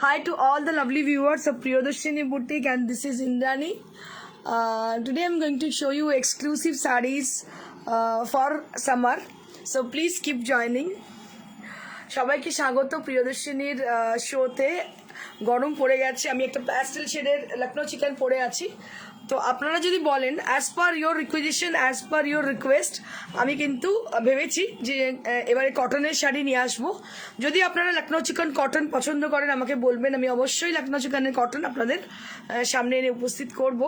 Hi to all the lovely viewers of Priyadarshini Boutique, and this is Indrani. Today I'm going to show you exclusive sarees for summer. So please keep joining. সবাইকে স্বাগত প্রিয়দর্শিনীর শোতে। গরম পড়ে গেছে, আমি একটা pastel শেডের Lucknow chicken পরে আছি। তো আপনারা যদি বলেন as per your requisition, as per your request, আমি কিন্তু ভেবেছি যে এবারে কটনের শাড়ি নিয়ে আসবো। যদি আপনারা লখনৌ চিকেন কটন পছন্দ করেন আমাকে বলবেন, আমি অবশ্যই লখনৌ চিকেনের কটন আপনাদের সামনে এনে উপস্থিত করব।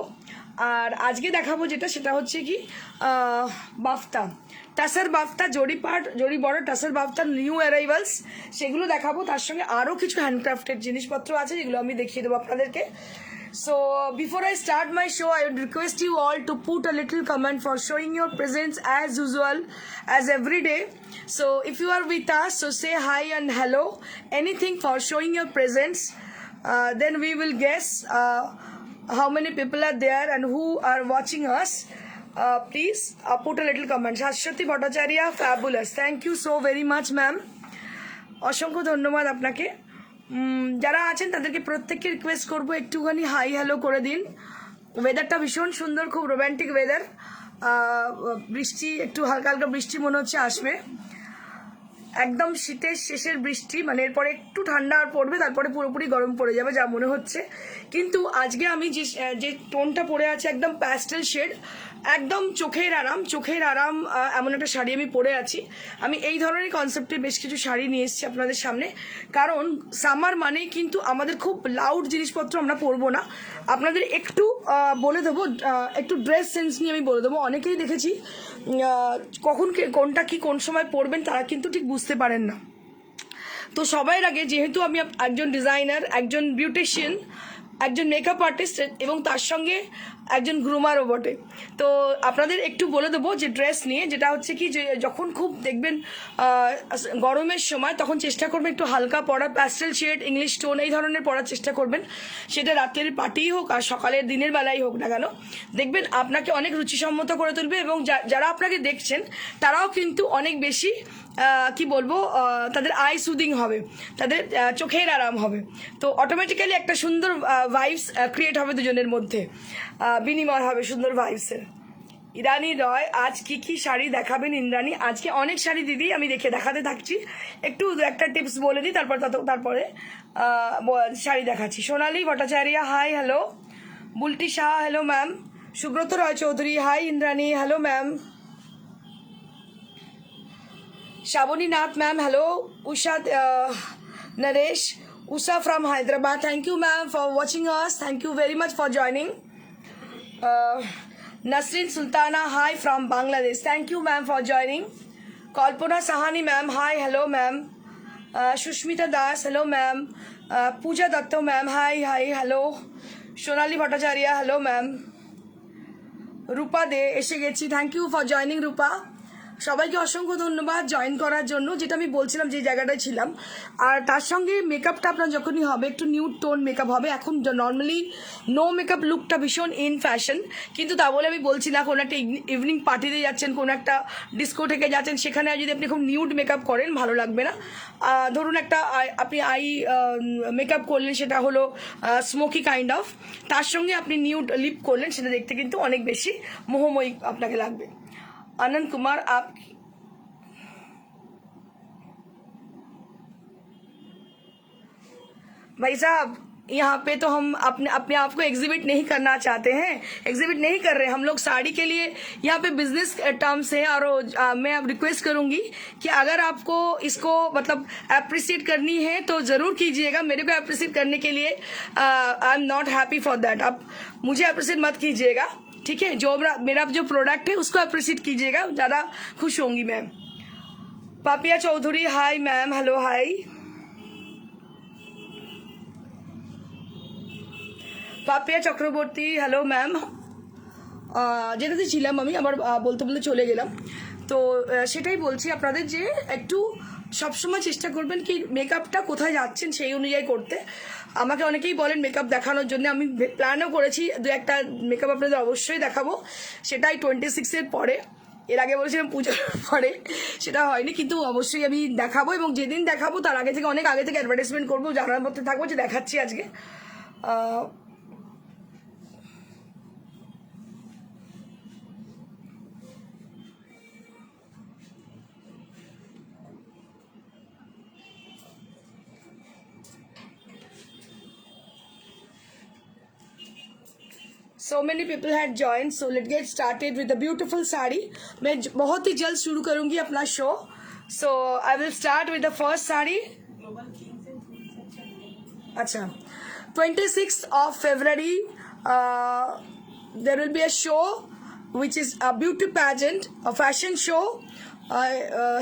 আর আজকে দেখাবো যেটা, সেটা হচ্ছে কি বাফতা, টাসার বাফতা, জড়ি বড় টাসার বাফতা নিউ অ্যারাইভালস, সেগুলো দেখাবো। তার সঙ্গে আরও কিছু হ্যান্ডক্রাফটেড জিনিসপত্র আছে যেগুলো আমি দেখিয়ে দেবো আপনাদেরকে। So before I start my show, I would request you all to put a little comment for showing your presence as usual, as every day. So if you are with us, so say hi and hello, anything for showing your presence. Then we will guess how many people are there and who are watching us. Please put a little comment. Shashwati Bhattacharya, fabulous. Thank you so very much, ma'am. অসংখ্য ধন্যবাদ আপনাকে। যারা আছেন তাদেরকে প্রত্যেককে request করবো একটুখানি hi hello করে দিন। ওয়েদারটা ভীষণ সুন্দর, খুব রোম্যান্টিক ওয়েদার। বৃষ্টি, একটু হালকা হালকা বৃষ্টি মনে হচ্ছে আসবে, একদম শীতের শেষের বৃষ্টি, মানে এরপরে একটু ঠান্ডা আর পড়বে, তারপরে পুরোপুরি গরম পড়ে যাবে যা মনে হচ্ছে। কিন্তু আজকে আমি যে টোনটা পরে আছে একদম প্যাস্টেল শেড, একদম চোখের আরাম এমন একটা শাড়ি আমি পরে আছি। আমি এই ধরনের কনসেপ্টে বেশ কিছু শাড়ি নিয়ে এসেছি আপনাদের সামনে, কারণ সামার মানেই কিন্তু আমাদের খুব লাউড জিনিসপত্র আমরা পরবো না। আপনাদের একটু বলে দেবো, একটু ড্রেস সেন্স নিয়ে আমি বলে দেবো। অনেকেই দেখেছি কখন কোনটা কি কোন সময় পরবেন তারা কিন্তু ঠিক বুঝতে পারেন না। তো সবার আগে, যেহেতু আমি একজন ডিজাইনার, একজন বিউটিশিয়ান, একজন মেকআপ আর্টিস্ট এবং তার সঙ্গে একজন গ্রুমারও বটে, তো আপনাদের একটু বলে দেবো যে ড্রেস নিয়ে, যেটা হচ্ছে কি যে যখন খুব দেখবেন গরমের সময়, তখন চেষ্টা করবেন একটু হালকা পরা, প্যাস্টেল শেড, ইংলিশ টোন এই ধরনের পরার চেষ্টা করবেন। সেটা রাতের পার্টিই হোক আর সকালের দিনের বেলাই হোক না কেন, দেখবেন আপনাকে অনেক রুচিসম্মত করে তুলবে এবং যারা আপনাকে দেখছেন তারাও কিন্তু অনেক বেশি কি বলবো, তাদের আই সুদিং হবে, তাদের চোখের আরাম হবে। তো অটোমেটিক্যালি একটা সুন্দর ভাইবস ক্রিয়েট হবে দুজনের মধ্যে, বিনিময় হবে সুন্দর ভাইবসের। ইরানি রয়, আজ কি শাড়ি দেখাবেন ইন্দ্রাণী? আজকে অনেক শাড়ি দিদি আমি দেখাতে থাকছি, একটু একটা টিপস বলে দিই, তারপরে শাড়ি দেখাচ্ছি। Sonali Bhattacharya, hi hello. Bulti Shah, hello ma'am. Subrata Roy Chowdhury, hi Indrani, hello ma'am. Shaboni Nath ma'am, hello. Usha Naresh, Usha from Hyderabad. Thank you ma'am for watching us. Thank you very much for joining. Nasrin Sultana, hi from Bangladesh. Thank you ma'am for joining. Kalpana Sahani ma'am, hi, hello ma'am. Shushmita Das, hello ma'am. Pooja Datto ma'am, hi, hello. Shonali Bhattacharya, hello ma'am. Rupa De, এসে গেছি, thank you for joining রূপা। সবাইকে অসংখ্য ধন্যবাদ join করার জন্য। যেটা আমি বলছিলাম, যে জায়গাটায় ছিলাম, আর তার সঙ্গে মেকআপটা আপনার যখনই হবে একটু নিউড টোন মেকআপ হবে। এখন নর্মালি নো মেকআপ লুকটা ভীষণ ইন ফ্যাশন, কিন্তু তা বলে আমি বলছি না কোনো একটা ইভিনিং পার্টিতে যাচ্ছেন, কোনো একটা ডিস্কো থেকে যাচ্ছেন, সেখানে যদি আপনি খুব নিউড মেকআপ করেন ভালো লাগবে না। ধরুন একটা আপনি আই মেকআপ করলেন, সেটা হলো স্মোকি কাইন্ড অফ, তার সঙ্গে আপনি নিউড লিপ করলেন, সেটা দেখতে কিন্তু অনেক বেশি মোহময়ী আপনাকে লাগবে। आनंद कुमार, आप भाई साहब, यहाँ पे तो हम अपने आप को एग्जिबिट नहीं करना चाहते हैं, एग्जिबिट नहीं कर रहे हम लोग साड़ी के लिए। यहाँ पे बिजनेस टर्म्स है, और मैं अब रिक्वेस्ट करूँगी कि अगर आपको इसको मतलब अप्रिशिएट करनी है तो ज़रूर कीजिएगा। मेरे को अप्रिशिएट करने के लिए I am not happy for that. आप मुझे अप्रिशिएट मत कीजिएगा, ठीक है? जो मेरा जो प्रोडक्ट है उसको अप्रिशिएट कीजिएगा, ज़्यादा खुश होंगी ma'am. Papiya Chowdhury, hi ma'am, hello hi. Papiya Chakraborty, hello ma'am. যেটাতে ছিলাম আমি আবার বলতে চলে গেলাম। তো সেটাই বলছি আপনাদের, যে একটু সবসময় চেষ্টা করবেন কি মেকআপটা কোথায় যাচ্ছেন সেই অনুযায়ী করতে। আমাকে অনেকেই বলেন মেকআপ দেখানোর জন্য, আমি প্ল্যানও করেছি দু একটা মেকআপ আপনাদের অবশ্যই দেখাবো, সেটাই 26-এর পরে। এর আগে বলেছিলাম পুজোর পরে, সেটা হয়নি, কিন্তু অবশ্যই আমি দেখাবো এবং যেদিন দেখাবো তার আগে থেকে অনেক আগে থেকে অ্যাডভার্টাইজমেন্ট করবো, জানার মধ্যে থাকবো যে দেখাচ্ছি আজকে। So many people had joined, so let's get started with a beautiful sari. मैं बहुत ही जल्द शुरू करूँगी अपना show. So I will start with the first sari. अच्छा, 26th of February, there will be a show which is a beauty pageant, a fashion show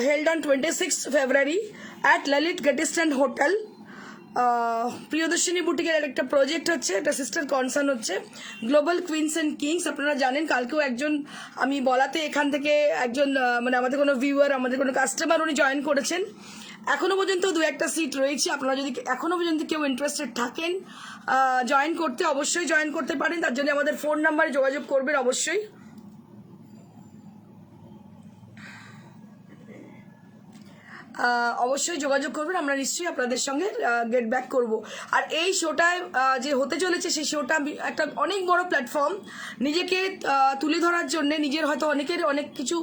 held on 26th February at Lalit Gatistan Hotel. Priyadarshini বুটিকের একটা project হচ্ছে, একটা sister concern হচ্ছে global queens and Kings. আপনারা জানেন কালকেও একজন আমি বলাতে এখান থেকে একজন মানে আমাদের কোনো ভিউয়ার, আমাদের কোনো কাস্টমার উনি জয়েন করেছেন। এখনও পর্যন্ত দু একটা সিট রয়েছে, আপনারা যদি এখনও পর্যন্ত কেউ ইন্টারেস্টেড থাকেন জয়েন করতে, অবশ্যই জয়েন করতে পারেন। তার জন্য আমাদের ফোন নাম্বারে যোগাযোগ করবেন অবশ্যই। অবশ্যই যোগাযোগ করবেন, আমরা নিশ্চয়ই আপনাদের সঙ্গে গেট ব্যাক করব। আর এই শোটায় যে হতে চলেছে সেই শোটা একটা অনেক বড় প্ল্যাটফর্ম, নিজেকে তুলে ধরার জন্য। নিজের হয়তো অনেকের অনেক কিছু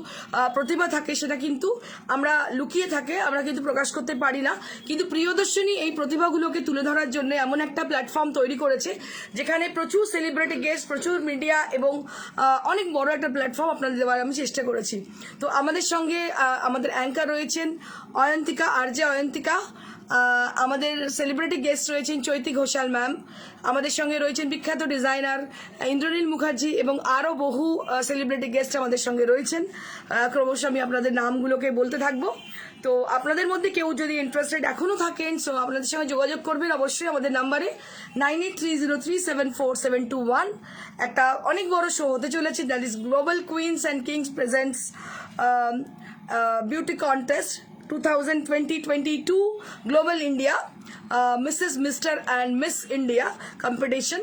প্রতিভা থাকে, সেটা কিন্তু আমরা লুকিয়ে থাকে, আমরা কিন্তু প্রকাশ করতে পারি না, কিন্তু প্রিয়দর্শিনী এই প্রতিভাগুলোকে তুলে ধরার জন্য এমন একটা প্ল্যাটফর্ম তৈরি করেছে যেখানে প্রচুর সেলিব্রিটি গেস্ট, প্রচুর মিডিয়া এবং অনেক বড় একটা প্ল্যাটফর্ম আপনাদের দেওয়ার আমি চেষ্টা করেছি। তো আমাদের সঙ্গে আমাদের অ্যাঙ্কার রয়েছেন অয়ন্তিকা, আরজে অয়ন্তিকা, আমাদের সেলিব্রিটি গেস্ট রয়েছেন চৈতি ঘোষাল ম্যাম, আমাদের সঙ্গে রয়েছেন বিখ্যাত ডিজাইনার ইন্দ্রনীল মুখার্জি এবং আরও বহু সেলিব্রিটি গেস্ট আমাদের সঙ্গে রয়েছেন। ক্রমশ আমি আপনাদের নামগুলোকে বলতে থাকবো। তো আপনাদের মধ্যে কেউ যদি ইন্টারেস্টেড এখনও থাকেন, সো আপনাদের সঙ্গে যোগাযোগ করবেন অবশ্যই আমাদের নাম্বারে 9830374721। একটা অনেক বড় শো হতে চলেছে, that is global queens and kings presents beauty contest 2020-22 global India Mrs Mr and Miss India competition.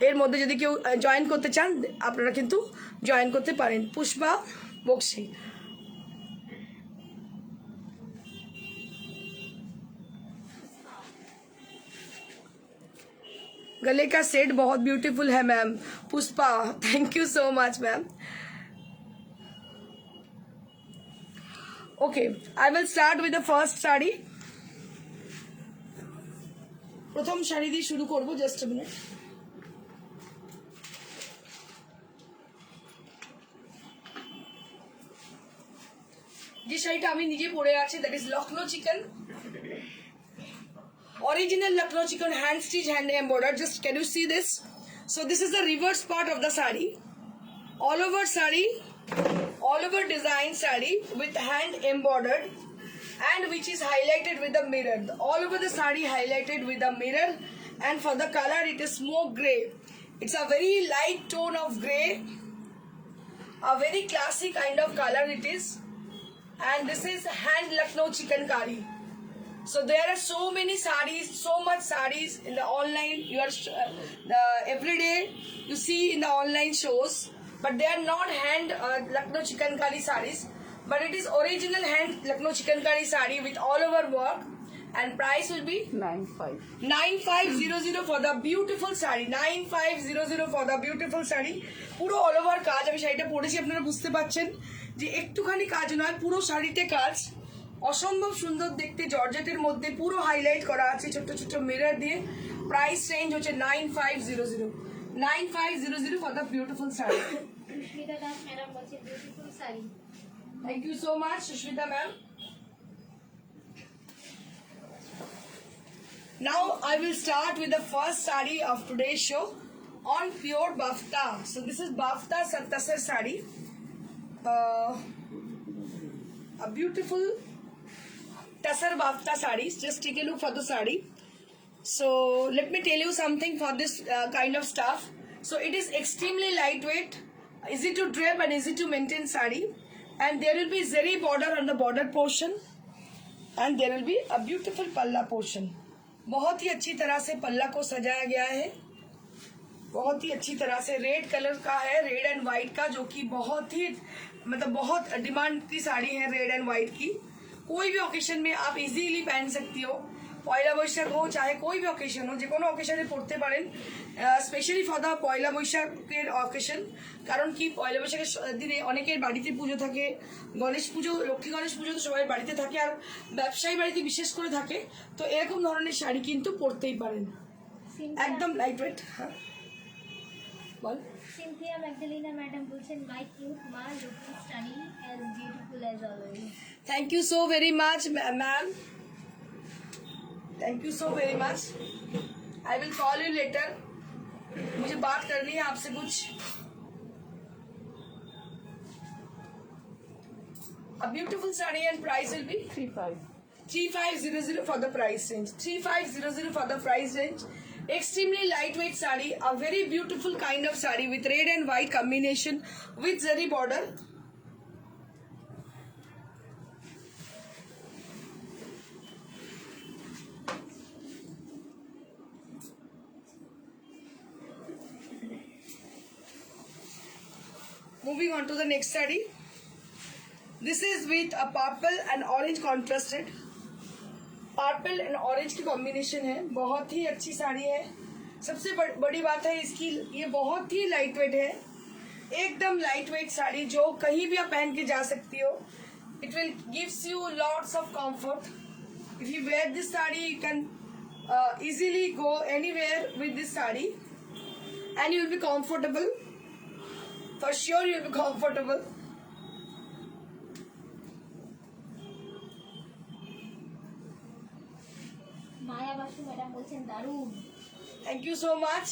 এর মধ্যে যদি কেউ জয়েন করতে চান আপনারা কিন্তু জয়েন করতে পারেন। পুষ্পা বক্সি, गले का सेट बहुत ब्यूटीफुल है ma'am. Pushpa, thank you so much ma'am. Okay, I will start with the first sari. প্রথম শাড়ি দিয়ে শুরু করব, জাস্ট আ মিনিট। যে শাড়িটা আমি নিজে পরে আছি, that is Lucknow chicken, original Lucknow chicken, hand stitch, hand embroidered. Just can you see this? So this is the reverse part of the sari, all over sari, all over design sari with hand embroidered and which is highlighted with the mirror. All over the sari highlighted with the mirror, and for the color it is smoke grey. It's a very light tone of grey, a very classy kind of color it is, and this is hand Lucknow chicken kari. So there are so many sarees, so much sarees in the online. You are every day you see in the online shows, but they are not hand Lucknow chikankari sarees, but it is original hand Lucknow chikankari saree with all over work, and price will be 9500 for the beautiful saree. 9500 for the beautiful saree. পুরো all over কাজ। আমি শাড়িটা পরেছি, আপনারা বুঝতে পারছেন যে একটুখানি কাজ নয়, পুরো শাড়িতে কাজ, অসম্ভব সুন্দর দেখতে, জর্জেটের মধ্যে পুরো হাইলাইট করা আছে ছোট ছোট মিরর দিয়ে। প্রাইস রেঞ্জ হচ্ছে 9500 9500 for the beautiful sari. Susmita Das madam বলছে beautiful sari. Thank you so much Susmita ma'am. Now I will start with the first saree of today's show on pure bafta. So this is bafta Sattasar saree, a beautiful Tasar bafta sarees. Just take a look for the saree. So let me tell you something for this kind of stuff. So it is extremely lightweight, easy to drape and easy to maintain saree, and there will be zari border on the border portion, and there will be a beautiful palla portion. बहुत ही अच्छी तरह से पल्ला को सजाया गया है, बहुत ही अच्छी तरह से रेड कलर का है, रेड एंड वाइट का, जो कि बहुत ही मतलब बहुत डिमांड की साड़ी है रेड एंड व्हाइट की। कोई भी ओकेशन में आप इजीली पहन सकती हो, পয়লা বৈশাখ हो चाहे कोई भी অকেশন हो, যে কোনো অকেশনে পড়তে পারেন, স্পেশালি ফর দ্য পয়লা বৈশাখের অকেশন। কারণ কি পয়লা বৈশাখের দিনে অনেকের বাড়িতে পুজো থাকে, গণেশ পুজো, লক্ষ্মী গণেশ পুজো তো সবাই বাড়িতে থাকে, আর ব্যবসায়ী বাড়িতে বিশেষ করে থাকে। তো এরকম ধরনের শাড়ি কিন্তু পরতেই পারেন, একদম লাইট ওয়েট। হ্যাঁ বল। সিনথিয়া ম্যাগডালিনা ম্যাডাম বলছেন মাই কিউট মা looking stunning as beautiful as always. Thank you so very much ma'am, thank you so very much. I will call you later, मुझे बात करनी है आपसे कुछ। A beautiful saree and price will be 3500 for the price range. 3500 for the price range. Extremely lightweight saree, a very beautiful kind of saree with red and white combination with zari border. Moving on to the next saree. This is with a purple and orange contrasted. Purple and orange की combination है, बहुत ही अच्छी साड़ी है। सबसे बड़ी बात है इसकी, ये बहुत ही लाइट वेट है, एकदम लाइट वेट साड़ी जो कहीं भी आप पहन के जा सकती हो। It will gives you lots of comfort. If you wear this sari you can easily go anywhere with this sari and you will be comfortable, for sure you will be comfortable. Maya Basu madam বলছেন দারুণ। Thank you so much.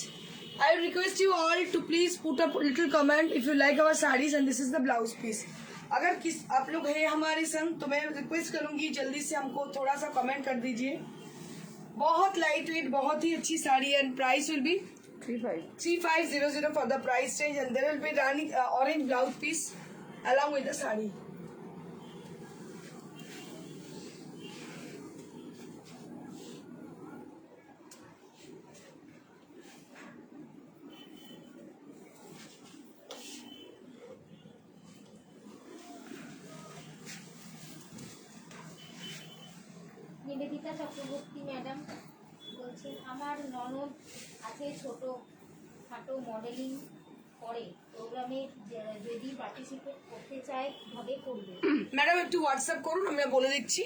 I will request you all to please put up a little comment if you like our sarees and this is the blouse piece. अगर आप लोग हैं हमारे संग तो मैं रिक्वेस्ट करूंगी जल्दी से हमको थोड़ा सा कमेंट कर दीजिए। बहुत लाइट वेट, बहुत ही अच्छी sari and price will B 3500 for the price range and there will be running orange blouse piece along with the saree. Nivedita Chakraborty madam বলছেন আমার ননদ আছে ছোট খাটো মডেলিং করে, প্রোগ্রামে যদি পার্টিসিপেট করতে চায় কিভাবে করবে? ম্যাডাম একটু হোয়াটসঅ্যাপ করুন, আমরা বলে দিচ্ছি,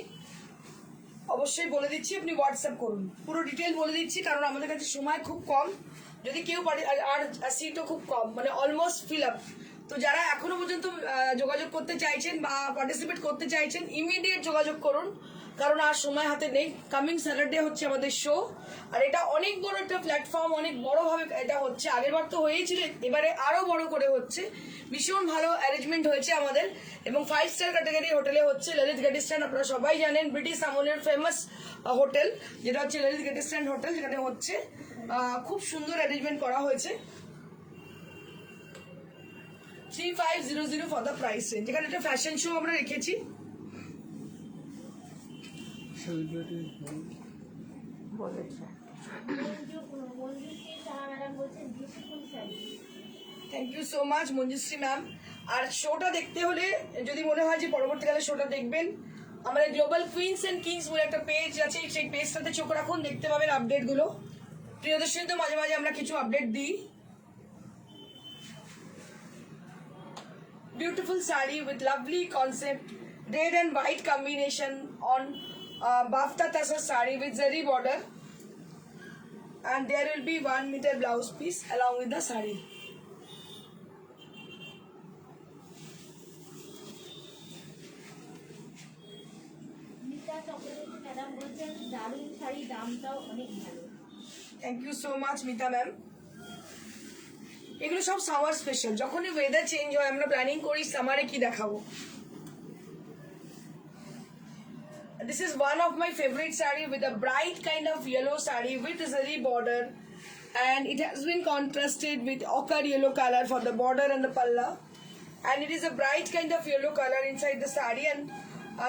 অবশ্যই বলে দিচ্ছি, আপনি হোয়াটসঅ্যাপ করুন, পুরো ডিটেল বলে দিচ্ছি। কারণ আমাদের কাছে সময় খুব কম, যদি কেউ আর সিটও খুব কম, মানে অলমোস্ট ফিল আপ। তো যারা এখনো পর্যন্ত যোগাযোগ করতে চাইছেন বা পার্টিসিপেট করতে চাইছেন ইমিডিয়েট যোগাযোগ করুন, কারণ আর সময় হাতে নেই। কামিং স্যাটারডে হচ্ছে আমাদের শো, আর এটা অনেক বড় একটা প্ল্যাটফর্ম, অনেক বড়ভাবে এটা হচ্ছে। আগেরবার তো হয়েছিল, এবারে আরও বড় করে হচ্ছে। ভীষণ ভালো অ্যারেঞ্জমেন্ট হয়েছে আমাদের, এবং 5 স্টার ক্যাটাগরি হোটেলে হচ্ছে। ললিত গেটিস্ট্যান্ড আপনারা সবাই জানেন, ব্রিটিশ আমলের ফেমাস হোটেল যেটা হচ্ছে ললিত গেটিস্ট্যান্ড হোটেল, যেখানে হচ্ছে খুব সুন্দর অ্যারেঞ্জমেন্ট করা হয়েছে। 3500 ফর দ্য প্রাইস রেঞ্জ। যেখানে একটা ফ্যাশন শো আমরা রেখেছি। Thank you so much Manjushree ma'am. আর শোটা দেখতে হলে যদি মনে হয় যে পরবর্তীকালে শোটা দেখবেন, আমাদের গ্লোবাল কুইন্স অ্যান্ড কিংস বলে একটা পেজ আছে, সেই পেজটাতে চোখ রাখুন, দেখতে পাবেন আপডেটগুলো। প্রিয়দর্শনী তো মাঝে মাঝে আমরা কিছু আপডেট দিই। Beautiful saree with lovely concept, red and white combination on bafta tassar saree with zari border, and there will be 1 meter blouse piece along with the saree. Mita Chakraborty madam বলছেন দারুণ শাড়ি, দামটাও অনেক ভালো। Thank you so much Mita ma'am. এগুলো সব summer special, যখনই weather change হয় আমরা প্ল্যানিং করি সামারে কি দেখাবো। This is one of my favorite saree with a bright kind of yellow saree with zari border, and it has been contrasted with ochre yellow color for the border and the palla, and it is a bright kind of yellow color inside the saree, and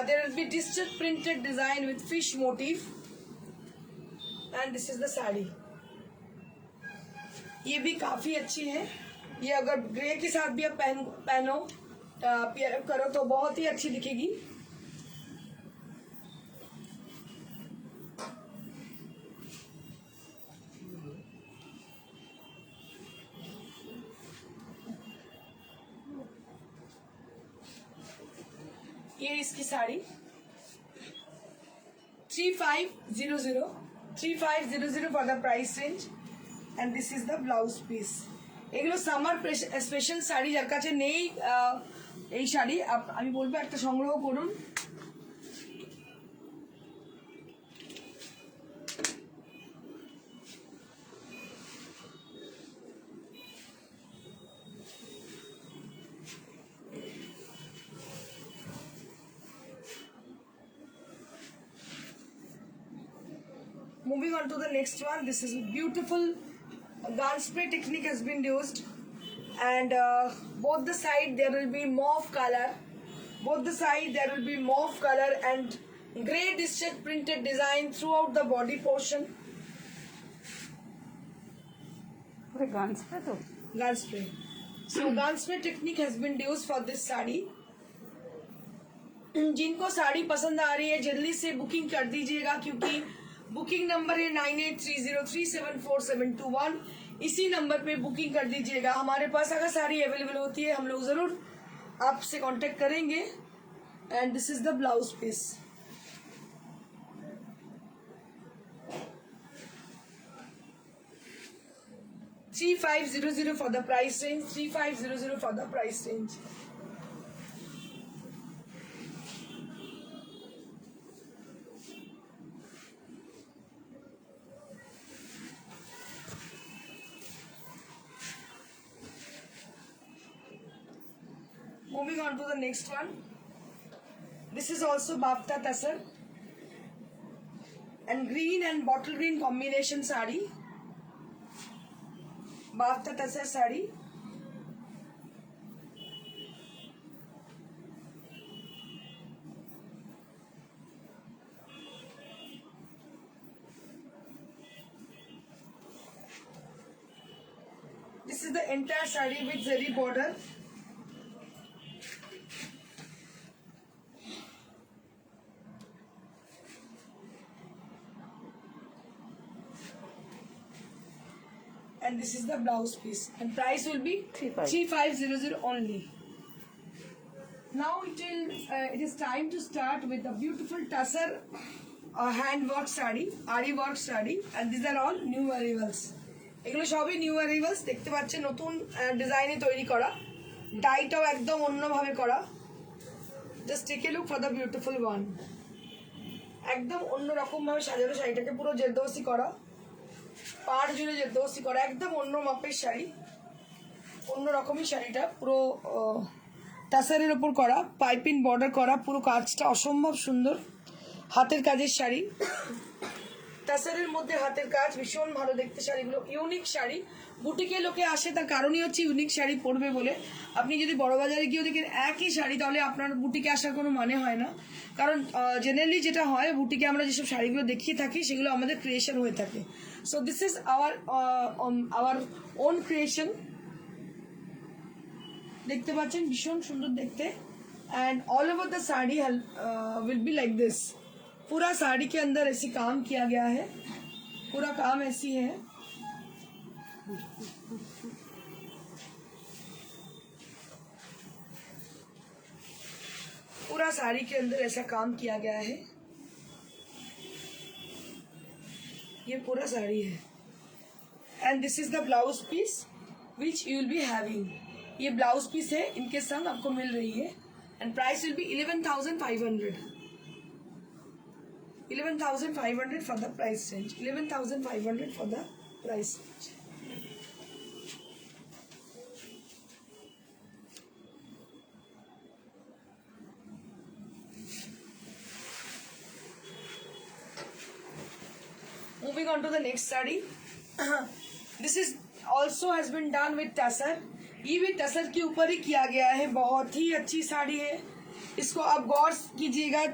there will be digital printed design with fish motif, and this is the saree. ये भी काफी अच्छी है। ये अगर grey के साथ भी आप पहनो पेयर अप करो तो बहुत ही अच्छी दिखेगी। ये इसकी sari 3500 for the price range and this is the blouse piece। এগুলো সামার স্পেশাল শাড়ি, যার কাছে নেই এই শাড়ি আমি বলবো একটা সংগ্রহ করুন। Moving on to the next one, this is beautiful gun spray technique has been used, and both the side there will be mauve color, and grey district printed design throughout the body portion। gun spray तो gun spray, so gun spray technique has been used for this sari. जिनको साड़ी पसंद आ रही है जल्दी से booking कर दीजिएगा, क्योंकि बुकिंग नंबर है 9830374721। इसी नंबर पे बुकिंग कर दीजिएगा। हमारे पास अगर साड़ी अवेलेबल होती है हम लोग ज़रूर आपसे कांटेक्ट करेंगे। And this is the blouse piece. $3500 for the price range, 3500 for the price range। Moving on to the next one, this is also bafta tasar and green and bottle green combination sari, bafta tasar sari। This is the entire sari with zari border। And this is the blouse piece, and price will be 3500 only। Now it is time to start with the beautiful tussar hand work sari, ari work sari, and these are all new arrivals। এগুলো সবই new arrivals, দেখতে পাচ্ছেন নতুন ডিজাইনে তৈরি করা, ডাইটাও একদম অন্যভাবে করা। Just take a look for the beautiful one. একদম অন্যরকম ভাবে সাজানো শাড়িটাকে, পুরো জেরদোসি করা, পাড় জুড়ে জেরদোসি করা, একদম অন্য মাপের শাড়ি, অন্য রকমই শাড়িটা, পুরো তাসারের ওপর করা, পাইপিং বর্ডার করা, পুরো কাজটা অসম্ভব সুন্দর, হাতের কাজের শাড়ি, তাসারের মধ্যে হাতের কাজ, ভীষণ ভালো দেখতে শাড়িগুলো, ইউনিক শাড়ি। বুটিকে লোকে আসে তার কারণই হচ্ছে ইউনিক শাড়ি পরবে বলে। আপনি যদি বড়বাজারে গিয়েও দেখেন একই শাড়ি, তাহলে আপনার বুটিকে আসার কোনো মানে হয় না। কারণ জেনারেলি যেটা হয়, বুটিকে আমরা যেসব শাড়িগুলো দেখিয়ে থাকি সেগুলো আমাদের ক্রিয়েশন হয়ে থাকে। So this is our own creation. দেখতে পাচ্ছেন ভীষণ সুন্দর দেখতে। And all over the sari will be like this. पूरा साड़ी के अंदर ऐसे काम किया गया है, पूरा काम ऐसी है। पूरा साड़ी के अंदर ऐसा काम किया गया है। ये पूरा साड़ी है। And this is the blouse piece which you will be having. ये ब्लाउज पीस है, इनके संग आपको मिल रही है। And price will be 11,500। 11,500 for the price range। 11,500 for the price range। Moving on to the next saree। This is also has been done with tassar। ये भी टसर के ऊपर ही किया गया है। बहुत ही अच्छी साड़ी है, इसको आप गौर कीजिएगा।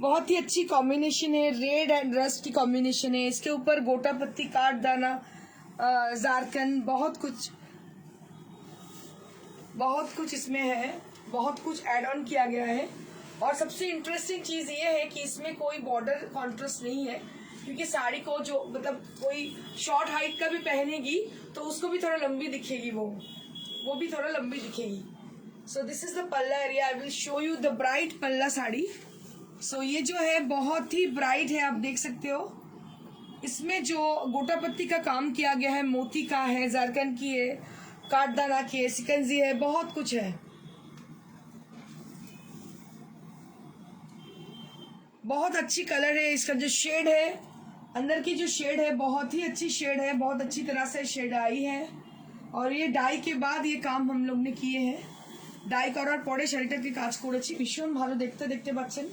बहुत ही अच्छी कॉम्बिनेशन है, रेड एंड रस्ट की कॉम्बिनेशन है। इसके ऊपर गोटा पत्ती, काट दाना, जारकन, बहुत कुछ इसमें है। बहुत कुछ ऐड ऑन किया गया है। और सबसे इंटरेस्टिंग चीज ये है कि इसमें कोई बॉर्डर कॉन्ट्रास्ट नहीं है, क्योंकि साड़ी को जो मतलब कोई शॉर्ट हाइट का भी पहनेगी तो उसको भी थोड़ा लंबी दिखेगी, वो भी थोड़ा लंबी दिखेगी। सो दिस इज द पल्ला area. I will show you the bright पल्ला साड़ी। सो ये जो है बहुत ही ब्राइट है, आप देख सकते हो। इसमें जो गोटा पत्ती का काम किया गया है, मोती का है, जारकन की है, काठदाना की है, सिकंजी है, बहुत कुछ है। बहुत अच्छी कलर है। इसका जो शेड है, अंदर की जो शेड है बहुत ही अच्छी शेड है, बहुत अच्छी तरह से शेड आई है। और ये डाई के बाद ये काम हम लोग ने किए हैं। ডাই করার পরে শাড়িটাকে কাজ করেছি, ভীষণ ভালো দেখতে দেখতে পাচ্ছেন।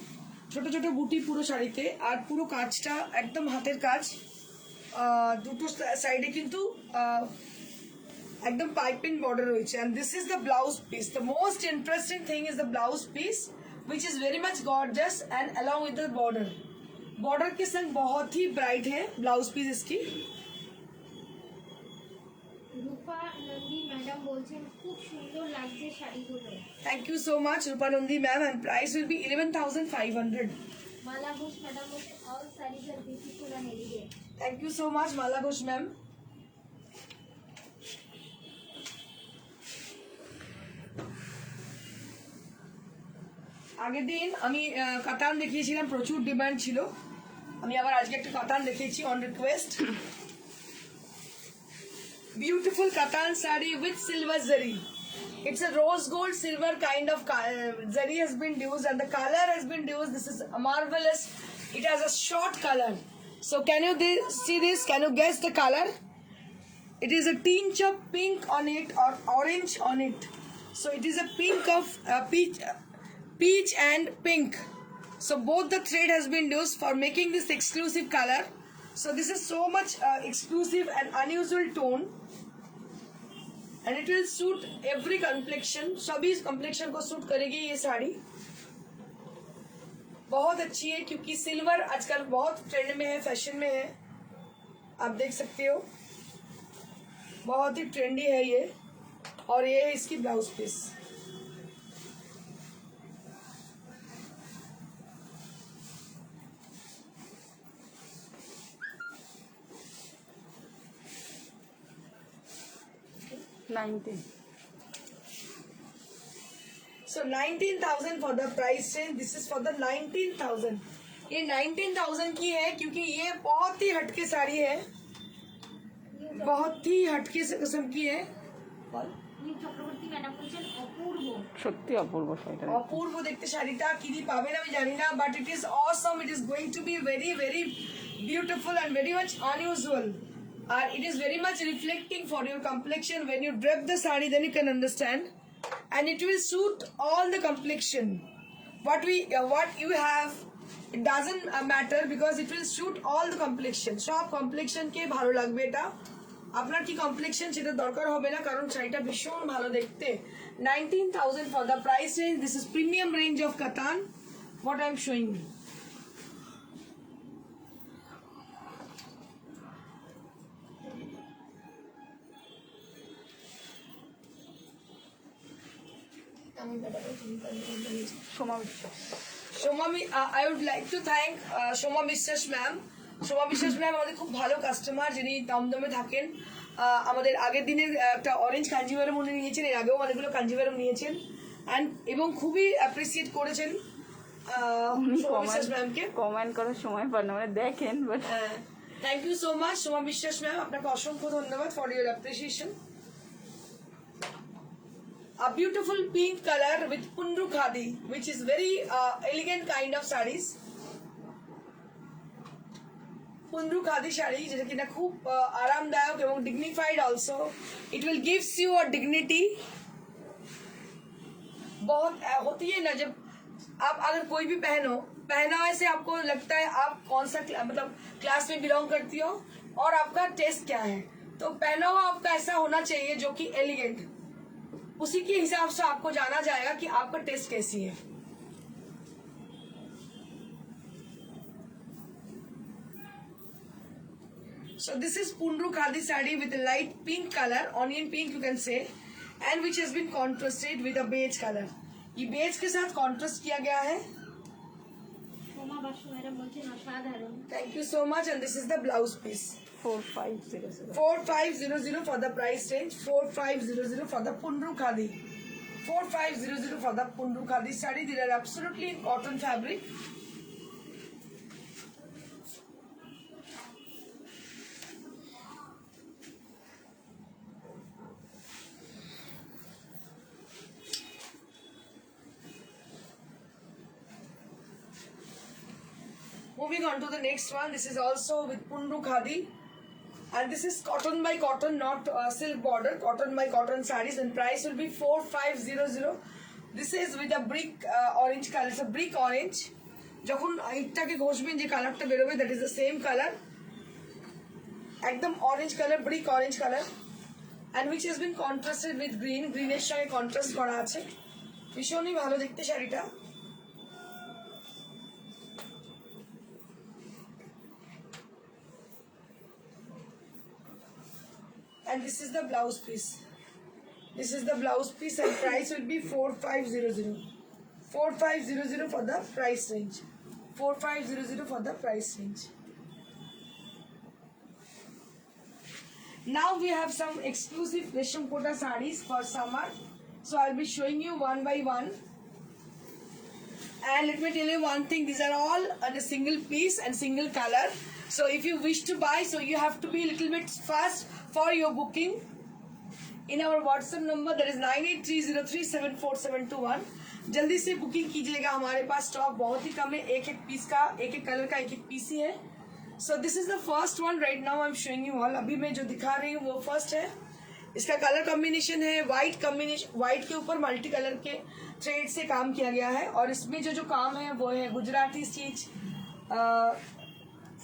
ছোট ছোট বুটি পুরো শাড়িতে, আর পুরো কাজটা একদম হাতের কাজ। দুটো সাইডে কিন্তু একদম পাইপিং বর্ডার রয়েছে। And this is the blouse piece. The most interesting thing is the blouse piece which is very much gorgeous and along with the border। Border के संग बहुत ही ब्राइट है ब्लाउज पीस इसकी। रूपा नंदी मैडम बोलছেন খুব সুন্দর লাগছে শাড়িগুলো। Thank you so much Rupa Nandi ma'am. And price will be 11,500। Mala Ghosh madam बोलছেন all saris are beautiful and elegant. Thank you so much Mala Ghosh ma'am. আগের দিন আমি কাতান দেখিয়েছিলাম, প্রচুর ডিমান্ড ছিল। আমি আবার আজকে একটা কাতান দেখিয়েছি on request. Beautiful katan saree with silver zari. It's a rose gold silver kind of zari has been used and the color has been used. This is marvelous. It has a short color. So can you see this? Can you guess the color? It is a tinge of pink on it or orange on it. So it is a pink of peach and pink. So both the thread has been used for making this exclusive color. So this is so much exclusive and unusual tone, and it will suit every complexion। सभी complexion को suit करेगी ये साड़ी। बहुत अच्छी है क्योंकि silver आजकल बहुत ट्रेंड में है, फैशन में है। आप देख सकते हो बहुत ही ट्रेंडी है ये। और ये है इसकी blouse piece. So 19,000 for the price range। This is for the 19,000। ये 19,000 की है क्योंकि ये बहुत ही हटके साड़ी है, बहुत ही हटके किस्म की है। চক্রবর্তী ম্যাডাম বলছেন অপূর্ব। সত্যি অপূর্ব শাড়িটা। অপূর্ব দেখতে শাড়িটা, কিনি পাবেন আমি জানি না, but it is Assam. It is going to be very very beautiful and very much unusual। And it is very much reflecting for your complexion. When you drape the saree, then you can understand, and it will suit all the complexion. What you have, it doesn't matter because it will suit all the complexion। সব complexion কে ভালো লাগবে এটা। আপনার কি complexion সেটা দরকার হবে না, কারণ শাড়িটা ভীষণ ভালো দেখতে। 19,000 for the price range। This is premium range of katan what I am showing you। I would like to thank Soma Biswas ma'am. Soma Biswas ma'am আমাদের খুব ভালো কাস্টমার, যিনি দমদমে থাকেন। আমাদের আগের দিনের একটা অরেঞ্জ কাঞ্জিভারম উনি নিয়েছেন, এর আগেও অনেকগুলো কাঞ্জিভারম নিয়েছেন এবং খুবই অ্যাপ্রিসিয়েট করেছেন সোমা বিশ্বাস ম্যামকে। কমেন্ট করার সময় পান না, মানে দেখেন। But thank you so much Soma Biswas ma'am, আপনাকে অসংখ্য ধন্যবাদ for your appreciation. A beautiful pink color with pundu khadi, which is very elegant kind of sarees। pundu khadi shari যেটা কিনা খুব আরামদায়ক এবং dignified also। It will gives you a dignity। बहुत होती है ना, जब आप अगर कोई भी पहनावे से आपको लगता है आप कौन सा मतलब क्लास में बिलोंग करती हो और आपका टेस्ट क्या है, तो पहनावा आपका ऐसा होना चाहिए जो कि एलिगेंट। उसी के हिसाब से आपको जाना जाएगा कि आपका टेस्ट कैसी है। So this is pundu khadi sari with a light pink color, onion pink you can say, and which has been contrasted with a beige color। ये बेज के साथ कॉन्ट्रास्ट किया गया है. সোমা বাসু ম্যাডাম বলছেন অসাধারণ। Thank you so much, and this is the blouse piece. 4500. 4500 for the price range. 4500 for the Pundu Khadi. 4500 for the Pundu Khadi saree. They are absolutely in cotton fabric. Moving on to the next one. This is also with Pundu Khadi. And this is cotton by cotton, not silk border. Cotton by cotton sarees, and price will be 4500. This is with a brick orange color. It's a brick orange. যখন ইটটাকে ঘষবেন যে কালারটা বেরোবে, that is the same color. একদম orange colour, brick orange colour, and which has been contrasted with green. গ্রিনের সঙ্গে contrast করা আছে. ভীষণই ভালো দেখতে শাড়িটা. And this is the blouse piece. This is the blouse piece, and price will be 4500. 4500 for the price range. 4500 for the price range. Now we have some exclusive Resham Kota sarees for summer. So I'll be showing you one by one. And let me tell you one thing, these are all on a single piece and single color. So if you wish to buy, so you have to be a little bit fast for your booking. In our WhatsApp number, that is 9830374721. जल्दी से booking कीजिएगा. हमारे पास stock बहुत ही कम है. एक एक piece का, एक एक कलर का एक एक पीस ही है. So this is the first one. Right now I am showing you all. अभी मैं जो दिखा रही हूँ वो फर्स्ट है. इसका कलर कॉम्बिनेशन है व्हाइट कॉम्बिनेशन. व्हाइट के ऊपर मल्टी कलर के थ्रेड से काम किया गया है. और इसमें जो जो काम है वो है गुजराती स्टिच,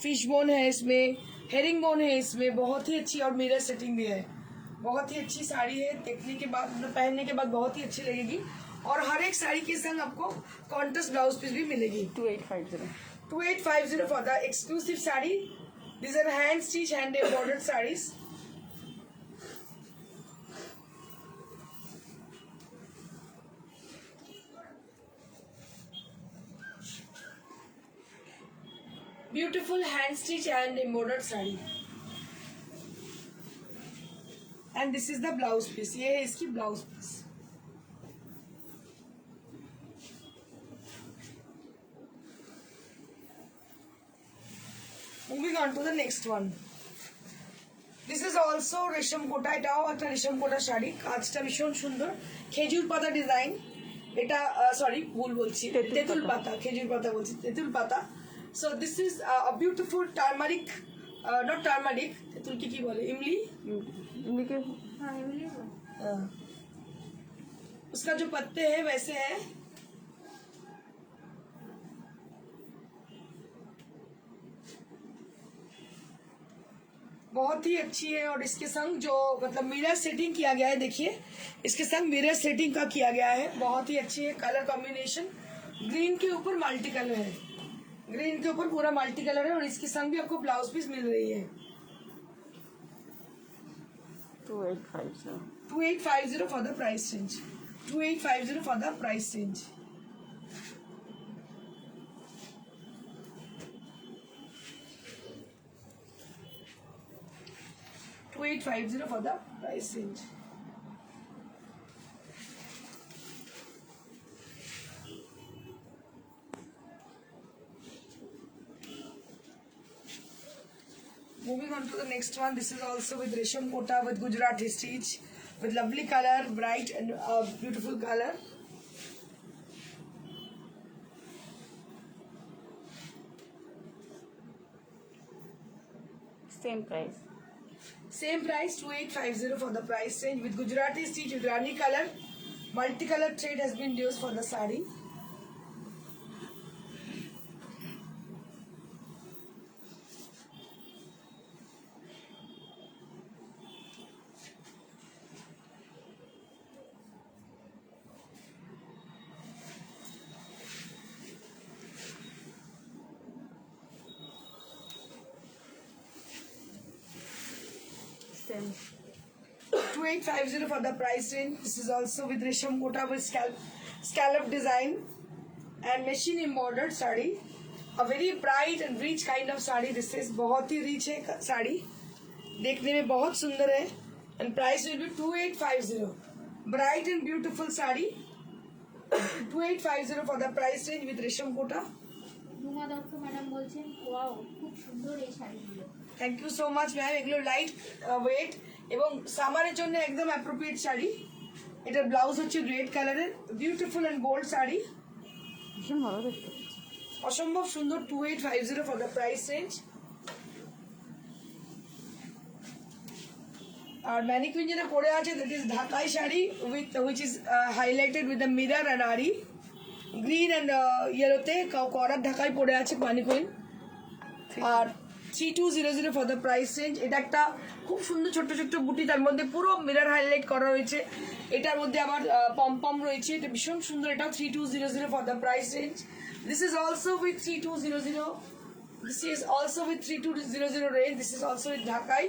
फिश बोन है इसमें, हेरिंग बोन है इसमें. बहुत ही अच्छी, और मिरर सेटिंग भी है. बहुत ही अच्छी साड़ी है. देखने के बाद, मतलब पहनने के बाद बहुत ही अच्छी लगेगी. और हर एक साड़ी के संग आपको कॉन्ट्रास्ट ब्लाउज पीस भी मिलेगी. 2850. 2850 for the exclusive saree. These are hand stitch, hand embroidered sarees. Beautiful hand stitch and embroidered saree. And this is the blouse piece. ये है इसकी blouse piece. Moving on to the next one. This is also রেশম কোটা. এটাও একটা রেশম কোটা শাড়ি. কাজটা ভীষণ সুন্দর. খেজুর পাতা ডিজাইন. এটা সরি ভুল বলছি, তেঁতুল পাতা. খেজুর পাতা বলছি, তেঁতুল পাতা. So this is a beautiful turmeric, not turmeric, তেঁতুল কি বলে, इमली. इनके হ্যাঁ এমনি उसका जो पत्ते हैं वैसे है. बहुत ही अच्छी है. और इसके संग जो मतलब मिरर सेटिंग किया गया है, देखिए इसके संग मिरर सेटिंग का किया गया है. बहुत ही अच्छी है. कलर कॉम्बिनेशन ग्रीन के ऊपर मल्टी कलर है. ग्रीन के ऊपर पूरा मल्टी कलर है. और इसके संग भी आपको ब्लाउज पीस मिल रही है. 2850. 2850 for the price range. 2850 for the price range. $2850 for the price range. Moving on to the next one. This is also with Resham Kota with Gujarati stitch, with lovely color, bright and beautiful color. Same price. Same price, 2850 for the price range, with Gujarati stitch with Rani color. Multicolor thread has been used for the sari. Same. 2850 for the price range. This is also with Resham Kota with scallop design and machine embroidered sari, a very bright and rich kind of sari. This is बहुत ही rich है साड़ी, देखने में बहुत सुंदर है. And price will be 2850. Bright and beautiful sari 2850 for the price range with resham Kota. Ruma Dutta madam বলছেন wow খুব সুন্দর এই শাড়িগুলো। Thank you so much ma'am. এগুলো লাইট ওয়েট এবং সামারের জন্য একদম অ্যাপ্রোপ্রিয়েট শাড়ি. এটার ব্লাউজ হচ্ছে রেড কালারের, বিউটিফুল অ্যান্ড বোল্ড শাড়ি, ভীষণ ভালো দেখতে। অসম্ভব সুন্দর. 2850 ফর দ্য প্রাইস রেঞ্জ. আর ম্যানিকুইন যেটা পরে আছে that is Dhakai sari with which is highlighted with the mirror and aari green and ইয়েলোতে করার ঢাকাই পরে আছে ম্যানিকুইন. আর 3200 ফর দ্য প্রাইস রেঞ্জ. এটা একটা খুব সুন্দর ছোট্ট ছোট্ট বুটি, তার মধ্যে পুরো মিরর হাইলাইট করা রয়েছে. এটার মধ্যে আবার পম রয়েছে, এটা ভীষণ সুন্দর. এটাও 3200 for the price range. This is also with 3200. This is also with 3200 range. This is also with Dhakai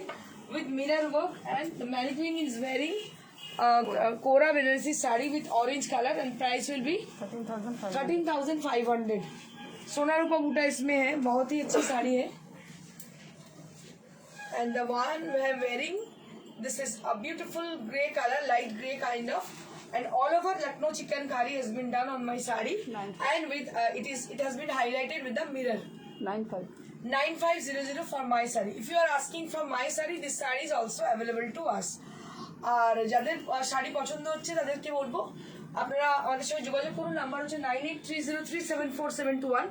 with mirror work, and the mannequin is wearing Kora Benares sari with orange color, and price will be 13,500. सोना रूपा बूटा इसमें है, बहुत ही अच्छी साड़ी है. And the one we are wearing, this is a beautiful grey color, light grey kind of, and all over Lucknow chikankari has been done on my sari, and with it has been highlighted with the mirror. 9500 for my sari. If you are asking for my sari, this sari is also available to us. আর যাদের শাড়ি পছন্দ হচ্ছে তাদেরকে বলবো আপনারা আমাদের সঙ্গে যোগাযোগ করুন. নাম্বার হচ্ছে 9830374721.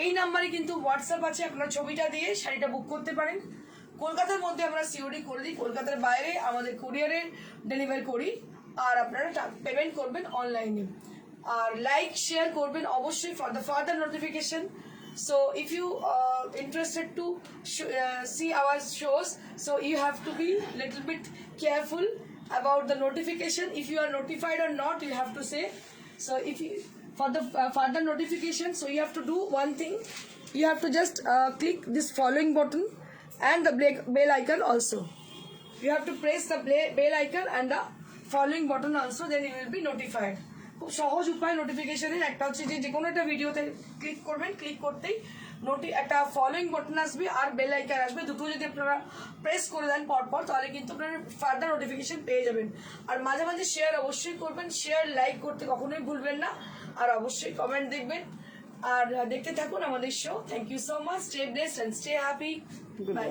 এই নাম্বারে কিন্তু হোয়াটসঅ্যাপ আছে, আপনারা ছবিটা দিয়ে শাড়িটা বুক করতে পারেন. কলকাতার মধ্যে আমরা সিওডি করে দিই, কলকাতার বাইরে আমাদের কুরিয়ারের ডেলিভারি করি. আর আপনারা পেমেন্ট করবেন অনলাইনে. আর লাইক শেয়ার করবেন অবশ্যই for the further notification. So if you interested to see our shows, so you have to be little bit careful about the notification. If you are notified or not, you have to say. So if you for the further notification, so you have to do one thing. You have to just click this following button and the bell icon also. You have to press the bell icon and the following button also, then you will be notified. খুব সহজ উপায় নোটিফিকেশনের. একটা হচ্ছে যে কোনো একটা ভিডিওতে ক্লিক করবেন, ক্লিক করতেই একটা ফলোইং বাটন আসবে আর বেল আইকন আসবে. দুটো যদি আপনারা প্রেস করে দেন পরপর, তাহলে কিন্তু আপনারা ফার্দার নোটিফিকেশন পেয়ে যাবেন. আর মাঝে মাঝে শেয়ার অবশ্যই করবেন, শেয়ার লাইক করতে কখনোই ভুলবেন না. আর অবশ্যই কমেন্ট দেখবেন আর দেখতে থাকুন আমাদের show. Thank you so much. Stay blessed and stay happy. By.